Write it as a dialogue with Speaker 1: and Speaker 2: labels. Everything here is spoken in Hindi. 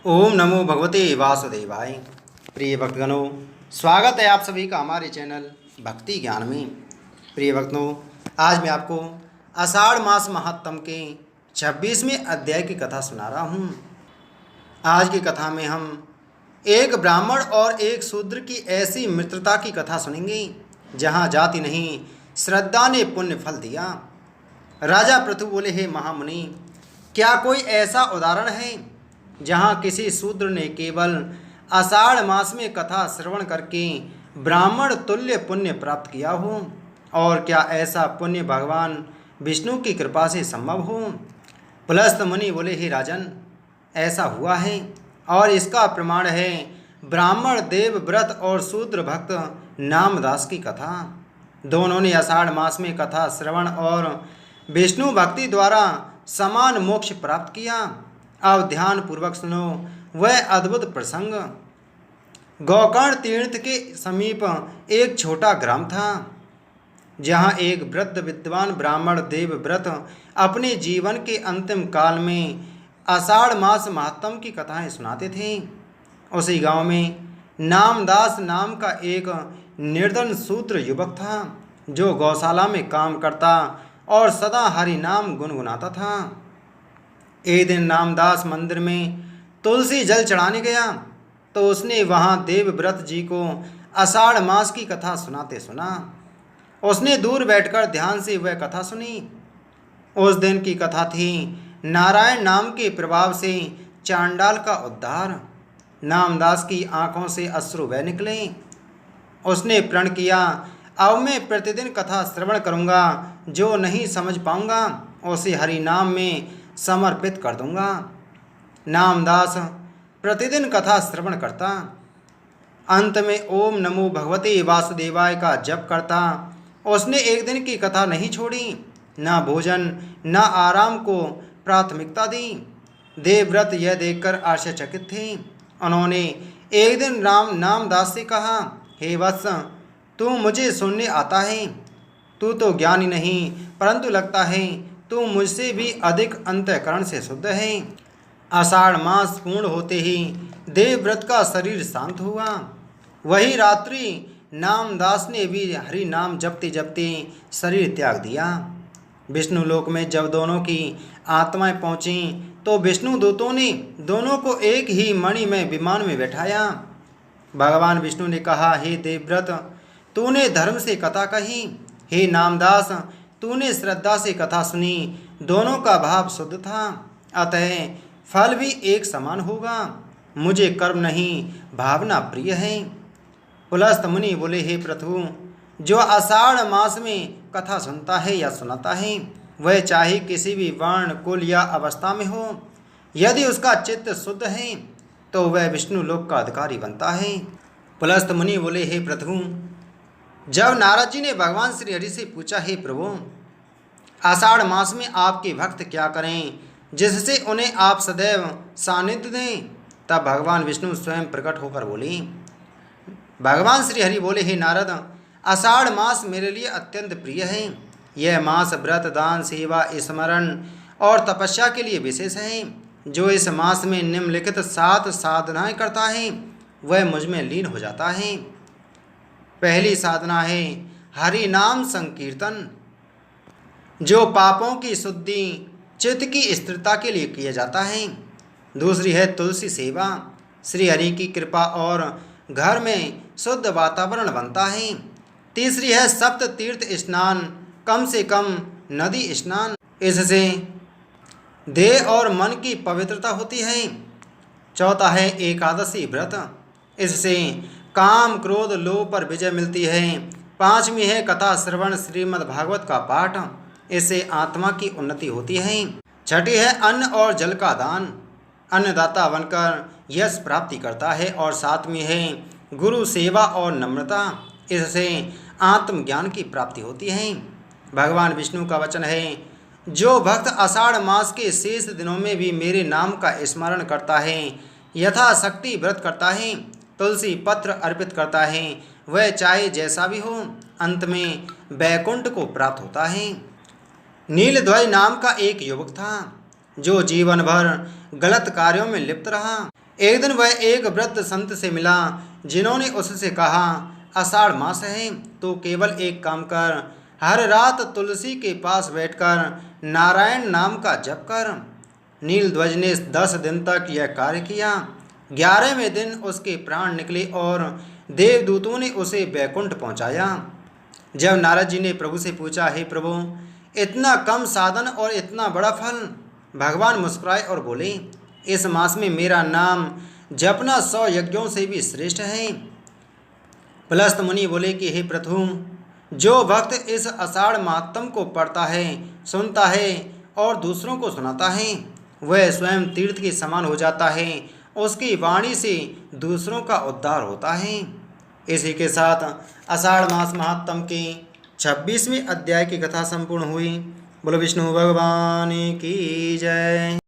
Speaker 1: ओम नमो भगवते वासुदेवाय। प्रिय भक्तगणों, स्वागत है आप सभी का हमारे चैनल भक्ति ज्ञान में। प्रिय भक्तों, आज मैं आपको आषाढ़ मास महात्म के 26वें अध्याय की कथा सुना रहा हूँ। आज की कथा में हम एक ब्राह्मण और एक शूद्र की ऐसी मित्रता की कथा सुनेंगे जहाँ जाति नहीं, श्रद्धा ने पुण्य फल दिया। राजा पृथु बोले, हे महामुनि, क्या कोई ऐसा उदाहरण है जहाँ किसी शूद्र ने केवल आषाढ़ मास में कथा श्रवण करके ब्राह्मण तुल्य पुण्य प्राप्त किया हो? और क्या ऐसा पुण्य भगवान विष्णु की कृपा से संभव हो? पुलस्त मुनि बोले, हे राजन, ऐसा हुआ है और इसका प्रमाण है ब्राह्मण देव व्रत और शूद्र भक्त नामदास की कथा। दोनों ने आषाढ़ मास में कथा श्रवण और विष्णु भक्ति द्वारा समान मोक्ष प्राप्त किया। अब ध्यान पूर्वक सुनो वह अद्भुत प्रसंग। गोकर्ण तीर्थ के समीप एक छोटा ग्राम था जहाँ एक वृद्ध विद्वान ब्राह्मण देव व्रत अपने जीवन के अंतिम काल में आषाढ़ मास महात्म की कथाएं सुनाते थे। उसी गांव में नामदास नाम का एक निर्धन शूद्र युवक था जो गौशाला में काम करता और सदा हरि नाम गुनगुनाता था। एक दिन नामदास मंदिर में तुलसी जल चढ़ाने गया तो उसने वहां देवव्रत जी को आषाढ़ मास की कथा सुनाते सुना। उसने दूर बैठकर ध्यान से वह कथा सुनी। उस दिन की कथा थी नारायण नाम के प्रभाव से चांडाल का उद्धार। नामदास की आंखों से अश्रु बह निकले। उसने प्रण किया, अब मैं प्रतिदिन कथा श्रवण करूंगा, जो नहीं समझ पाऊंगा उसे हरि नाम में समर्पित कर दूंगा। नामदास प्रतिदिन कथा श्रवण करता, अंत में ओम नमो भगवते वासुदेवाय का जप करता। उसने एक दिन की कथा नहीं छोड़ी, ना भोजन ना आराम को प्राथमिकता दी। देवव्रत यह देखकर आश्चर्यचकित थे। उन्होंने एक दिन नामदास से कहा, हे वत्स, तू मुझे सुनने आता है। तू तो ज्ञानी नहीं, परंतु लगता है तू मुझसे भी अधिक अंतःकरण से शुद्ध है। आषाढ़ मास पूर्ण होते ही देवव्रत का शरीर शांत हुआ। वही रात्रि नामदास ने भी हरि नाम जपते जपते शरीर त्याग दिया। विष्णु लोक में जब दोनों की आत्माएं पहुँची तो विष्णु दूतों ने दोनों को एक ही मणि में विमान में बैठाया। भगवान विष्णु ने कहा, हे देवव्रत, तूने धर्म से कथा कही। हे नामदास, तूने श्रद्धा से कथा सुनी। दोनों का भाव शुद्ध था, अतः फल भी एक समान होगा। मुझे कर्म नहीं, भावना प्रिय है। पुलस्त मुनि बोले, हे प्रभु, जो आषाढ़ मास में कथा सुनता है या सुनाता है वह चाहे किसी भी वर्ण कुल या अवस्था में हो, यदि उसका चित्त शुद्ध है तो वह विष्णु लोक का अधिकारी बनता है। पुलस्त मुनि बोले, हे प्रभु, जब नारद जी ने भगवान श्री हरि से पूछा, हे प्रभु, आषाढ़ मास में आपके भक्त क्या करें जिससे उन्हें आप सदैव सानिध्य दें, तब भगवान विष्णु स्वयं प्रकट होकर बोले। भगवान श्री हरि बोले, हे नारद, आषाढ़ मास मेरे लिए अत्यंत प्रिय है। यह मास व्रत दान सेवा स्मरण और तपस्या के लिए विशेष है। जो इस मास में निम्नलिखित 7 साधनाएं करता है वह मुझ में लीन हो जाता है। पहली साधना है हरि नाम संकीर्तन, जो पापों की शुद्धि चित्त की स्थिरता के लिए किया जाता है। दूसरी है तुलसी सेवा, श्री हरि की कृपा और घर में शुद्ध वातावरण बनता है। तीसरी है सप्त तीर्थ स्नान, कम से कम नदी स्नान, इससे देह और मन की पवित्रता होती है। चौथा है एकादशी व्रत, इससे काम क्रोध लोभ पर विजय मिलती है। पांचवी है कथा श्रवण श्रीमद् भागवत का पाठ, इससे आत्मा की उन्नति होती है। छठी है अन्न और जल का दान, अन्नदाता बनकर यश प्राप्ति करता है। और सातवीं है गुरु सेवा और नम्रता, इससे आत्मज्ञान की प्राप्ति होती है। भगवान विष्णु का वचन है, जो भक्त आषाढ़ मास के शेष दिनों में भी मेरे नाम का स्मरण करता है, यथाशक्ति व्रत करता है, तुलसी पत्र अर्पित करता है, वह चाहे जैसा भी हो अंत में बैकुंठ को प्राप्त होता है। नीलध्वज नाम का एक युवक था जो जीवन भर गलत कार्यों में लिप्त रहा। एक दिन वह एक वृद्ध संत से मिला, जिन्होंने उससे कहा, आषाढ़ मास है तो केवल एक काम कर, हर रात तुलसी के पास बैठकर नारायण नाम का जप कर। नीलध्वज ने 10 दिन तक यह कार्य किया। 11वें दिन उसके प्राण निकले और देवदूतों ने उसे बैकुंठ पहुंचाया। जब नारद जी ने प्रभु से पूछा, हे प्रभु, इतना कम साधन और इतना बड़ा फल? भगवान मुस्कुराए और बोले, इस मास में मेरा नाम जपना 100 यज्ञों से भी श्रेष्ठ है। पुलस्त मुनि बोले कि हे प्रभु, जो भक्त इस आषाढ़ मातम को पढ़ता है, सुनता है और दूसरों को सुनाता है, वह स्वयं तीर्थ के समान हो जाता है। उसकी वाणी से दूसरों का उद्धार होता है। इसी के साथ आषाढ़ मास महात्म के 26वें अध्याय की कथा संपूर्ण हुई। बोलो विष्णु भगवान की जय।